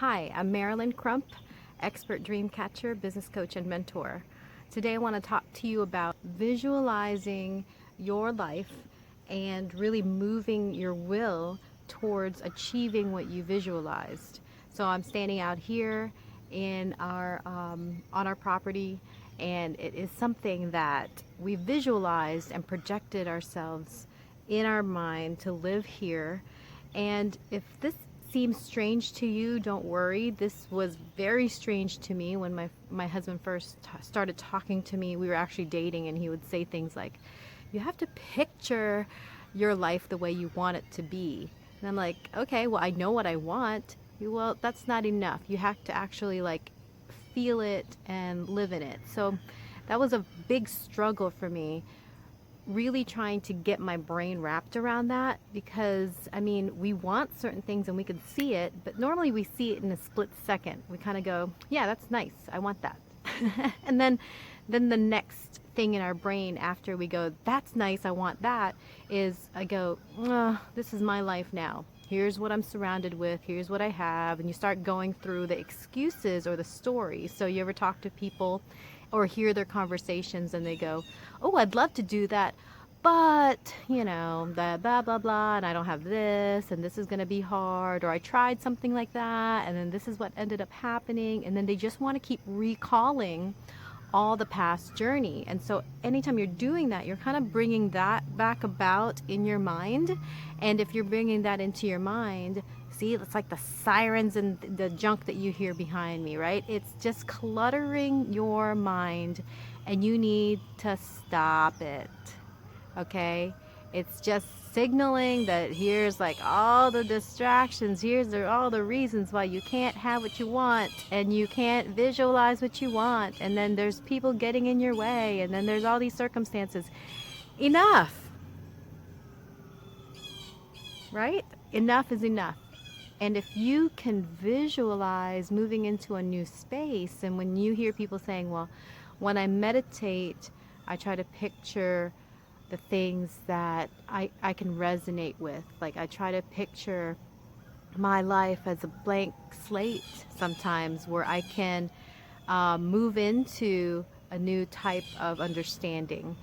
Hi, I'm Marilen Crump, expert dream catcher, business coach, and mentor. Today I want to talk to you about visualizing your life and really moving your will towards achieving what you visualized. So I'm standing out here in our on our property, and it is something that we visualized and projected ourselves in our mind to live here. And if this seems strange to you, don't worry. This was very strange to me when my husband first started talking to me. We were actually dating, and he would say things like, you have to picture your life the way you want it to be. And I'm like, okay, well, I know what I want. Well, that's not enough. You have to actually like feel it and live in it. So that was a big struggle for me, really trying to get my brain wrapped around that, because I mean, we want certain things and we can see it, but normally we see it in a split second. We kind of go, yeah, that's nice, I want that. And then the next thing in our brain after we go, that's nice, I want that, is I go, this is my life now. Here's what I'm surrounded with, here's what I have. And you start going through the excuses or the stories. So you ever talk to people or hear their conversations and they go, oh, I'd love to do that, but you know, the blah blah blah, and I don't have this, and this is going to be hard, or I tried something like that and then this is what ended up happening. And then they just want to keep recalling all the past journey. And so anytime you're doing that, you're kind of bringing that back about in your mind. And if you're bringing that into your mind, see, it's like the sirens and the junk that you hear behind me, right? It's just cluttering your mind, and you need to stop it. Okay? It's just signaling that here's like all the distractions, here's all the reasons why you can't have what you want, and you can't visualize what you want, and then there's people getting in your way, and then there's all these circumstances. Enough, right? Enough is enough. And if you can visualize moving into a new space, and when you hear people saying, well, when I meditate, I try to picture the things that I can resonate with. Like I try to picture my life as a blank slate sometimes, where I can move into a new type of understanding.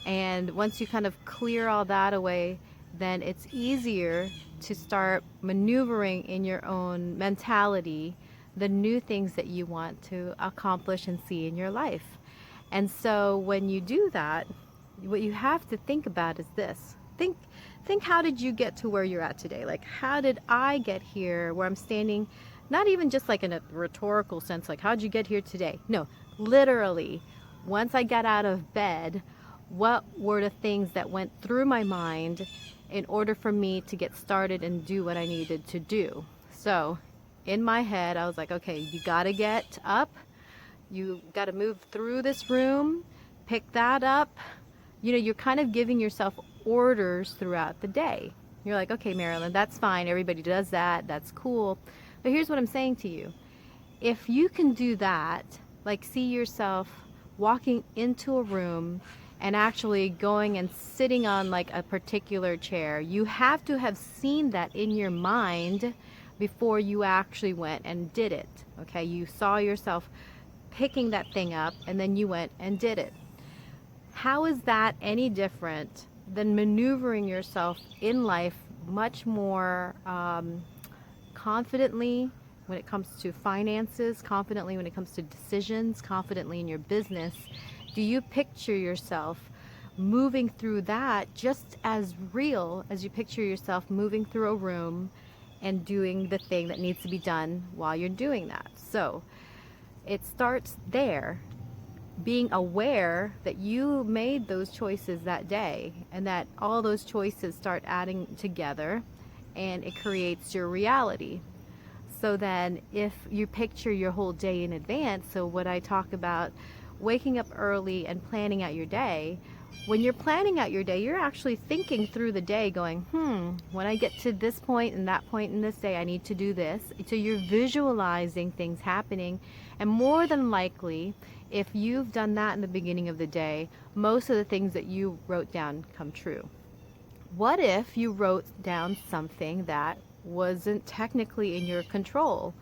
And once you kind of clear all that away, then it's easier to start maneuvering in your own mentality the new things that you want to accomplish and see in your life. And so when you do that, what you have to think about is this. Think how did you get to where you're at today? Like, how did I get here where I'm standing? Not even just like in a rhetorical sense, like how'd you get here today? No, literally, once I got out of bed, what were the things that went through my mind in order for me to get started and do what I needed to do? So in my head, I was like, okay, you gotta get up, you gotta move through this room, pick that up. You know, you're kind of giving yourself orders throughout the day. You're like, okay, Marilen, that's fine. Everybody does that. That's cool. But here's what I'm saying to you. If you can do that, like see yourself walking into a room and actually going and sitting on like a particular chair, you have to have seen that in your mind before you actually went and did it. Okay, you saw yourself picking that thing up and then you went and did it. How is that any different than maneuvering yourself in life much more confidently when it comes to finances, confidently when it comes to decisions, confidently in your business? Do you picture yourself moving through that just as real as you picture yourself moving through a room and doing the thing that needs to be done while you're doing that? So it starts there, being aware that you made those choices that day, and that all those choices start adding together and it creates your reality. So then if you picture your whole day in advance, so what I talk about, waking up early and planning out your day, when you're planning out your day, you're actually thinking through the day going, when I get to this point and that point in this day, I need to do this. So you're visualizing things happening. And more than likely, if you've done that in the beginning of the day, most of the things that you wrote down come true. What if you wrote down something that wasn't technically in your control?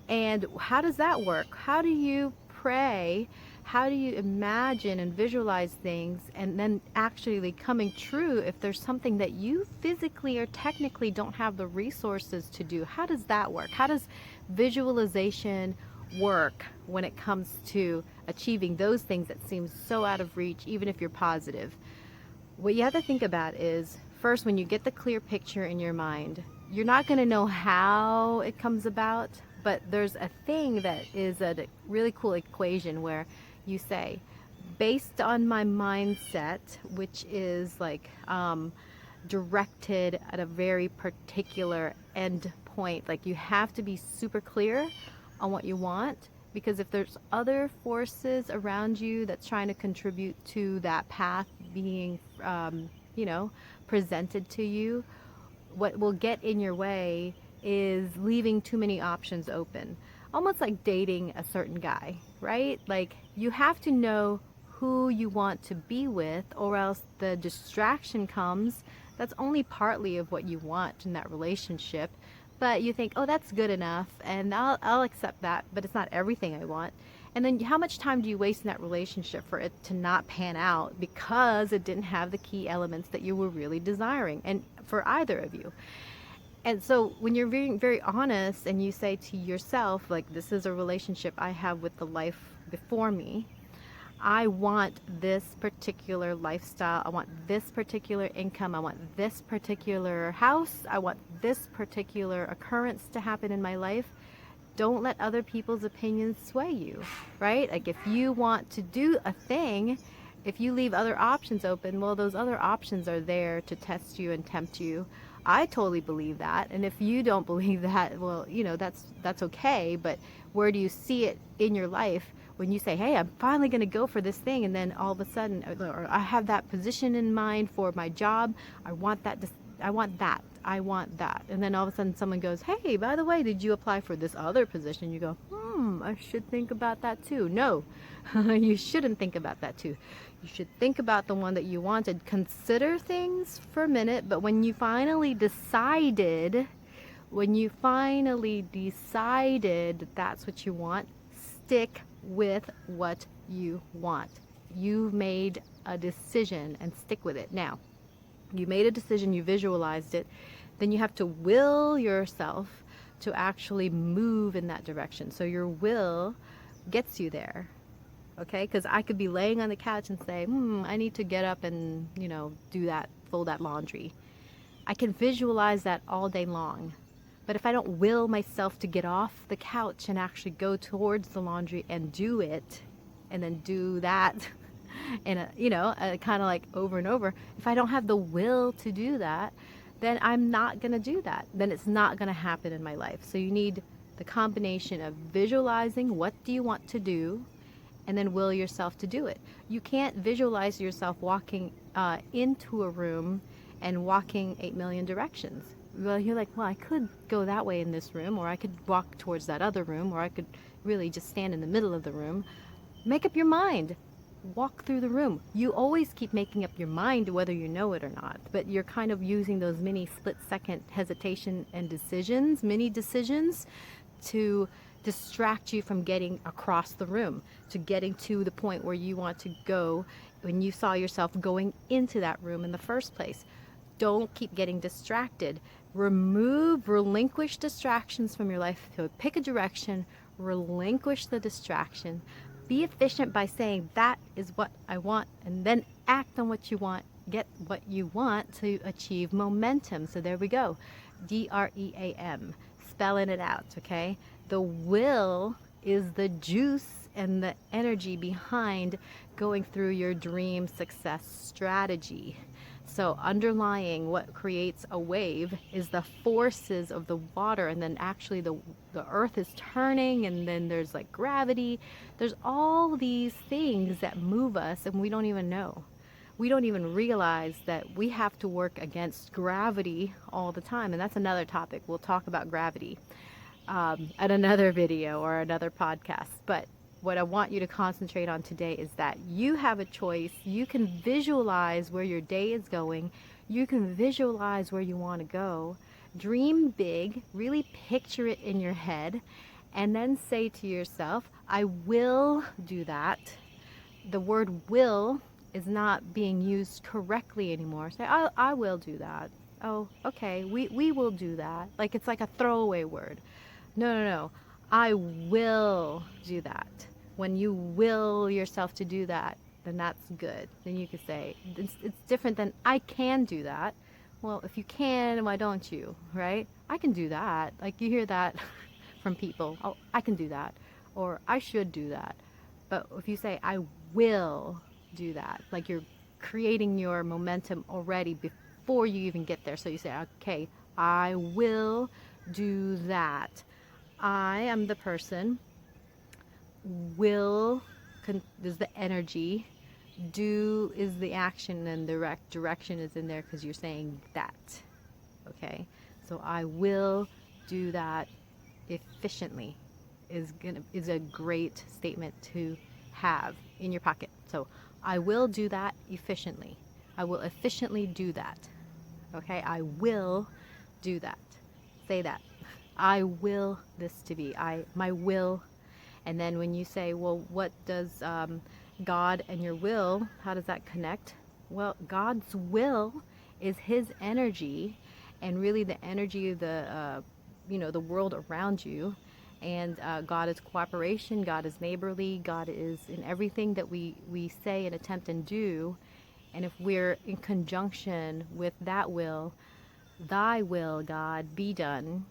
And how does that work? How do you pray? How do you imagine and visualize things and then actually coming true if there's something that you physically or technically don't have the resources to do? How does that work? How does visualization work when it comes to achieving those things that seem so out of reach, even if you're positive? What you have to think about is, first, when you get the clear picture in your mind, you're not going to know how it comes about, but there's a thing that is a really cool equation where you say, based on my mindset, which is like directed at a very particular end point, like you have to be super clear on what you want, because if there's other forces around you that's trying to contribute to that path being, presented to you, what will get in your way is leaving too many options open. Almost like dating a certain guy, right? Like you have to know who you want to be with, or else the distraction comes. That's only partly of what you want in that relationship, but you think, oh, that's good enough, and I'll accept that, but it's not everything I want. And then how much time do you waste in that relationship for it to not pan out because it didn't have the key elements that you were really desiring, and for either of you? And so when you're being very honest and you say to yourself, like, this is a relationship I have with the life before me. I want this particular lifestyle. I want this particular income. I want this particular house. I want this particular occurrence to happen in my life. Don't let other people's opinions sway you, right? Like if you want to do a thing, if you leave other options open, well, those other options are there to test you and tempt you. I totally believe that. And if you don't believe that, well, that's okay. But where do you see it in your life when you say, hey, I'm finally going to go for this thing, and then all of a sudden, or I have that position in mind for my job, I want that, and then all of a sudden someone goes, hey, by the way, did you apply for this other position? You go, I should think about that too. No, you shouldn't think about that too. You should think about the one that you wanted. Consider things for a minute, but when you finally decided that that's what you want, stick with what you want. You've made a decision and stick with it. Now, you made a decision, you visualized it, then you have to will yourself to actually move in that direction. So your will gets you there. Okay, because I could be laying on the couch and say, I need to get up and, do that, fold that laundry. I can visualize that all day long. But if I don't will myself to get off the couch and actually go towards the laundry and do it, and then do that, and kind of like over and over, if I don't have the will to do that, then I'm not going to do that. Then it's not going to happen in my life. So you need the combination of visualizing what do you want to do, and then will yourself to do it. You can't visualize yourself walking into a room and walking 8 million directions. Well, you're like, well, I could go that way in this room, or I could walk towards that other room, or I could really just stand in the middle of the room. Make up your mind. Walk through the room. You always keep making up your mind whether you know it or not, but you're kind of using those mini split-second hesitation and mini decisions to distract you from getting across the room, to getting to the point where you want to go when you saw yourself going into that room in the first place. Don't keep getting distracted. Relinquish distractions from your life. So pick a direction, relinquish the distraction. Be efficient by saying that is what I want, and then act on what you want. Get what you want to achieve momentum. So there we go. D.R.E.A.M. Spelling it out, okay? The will is the juice and the energy behind going through your dream success strategy. So underlying what creates a wave is the forces of the water, and then actually the earth is turning, and then there's like gravity. There's all these things that move us, and we don't even know. We don't even realize that we have to work against gravity all the time, and that's another topic. We'll talk about gravity at another video or another podcast. But what I want you to concentrate on today is that you have a choice. You can visualize where your day is going. You can visualize where you want to go. Dream big, really picture it in your head, and then say to yourself, I will do that. The word will is not being used correctly anymore. Say, I will do that. Oh, okay, we will do that. Like it's like a throwaway word. No, no, no. I will do that. When you will yourself to do that, then that's good. Then you could say, it's different than I can do that. Well, if you can, why don't you, right? I can do that. Like you hear that from people. Oh, I can do that. Or I should do that. But if you say, I will do that, like you're creating your momentum already before you even get there. So you say, okay, I will do that. I am the person. Will is the energy. Do is the action, and direction is in there because you're saying that. Okay, so I will do that efficiently is a great statement to have in your pocket. So I will do that efficiently. I will efficiently do that. Okay, I will do that. Say that. I will this to be. My will. And then when you say, well, what does God and your will, how does that connect? Well, God's will is his energy, and really the energy of the the world around you. And God is cooperation, God is neighborly, God is in everything that we say and attempt and do. And if we're in conjunction with that will, thy will, God, be done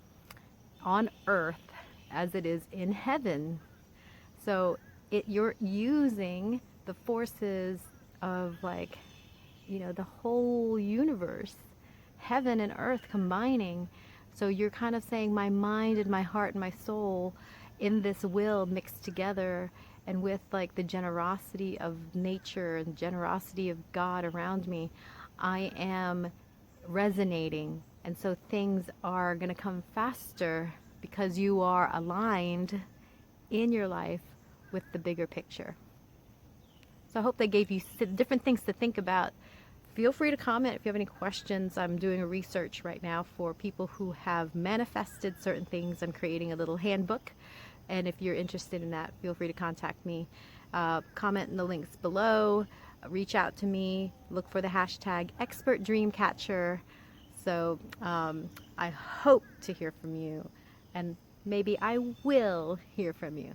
on earth as it is in heaven. So you're using the forces of the whole universe, heaven and earth combining. So you're kind of saying my mind and my heart and my soul in this will mixed together, and with like the generosity of nature and generosity of God around me, I am resonating. And so things are going to come faster because you are aligned in your life with the bigger picture. So I hope they gave you different things to think about. Feel free to comment if you have any questions. I'm doing a research right now for people who have manifested certain things. I'm creating a little handbook. And if you're interested in that, feel free to contact me. Comment in the links below. Reach out to me. Look for the hashtag #ExpertDreamCatcher. So I hope to hear from you. And maybe I will hear from you.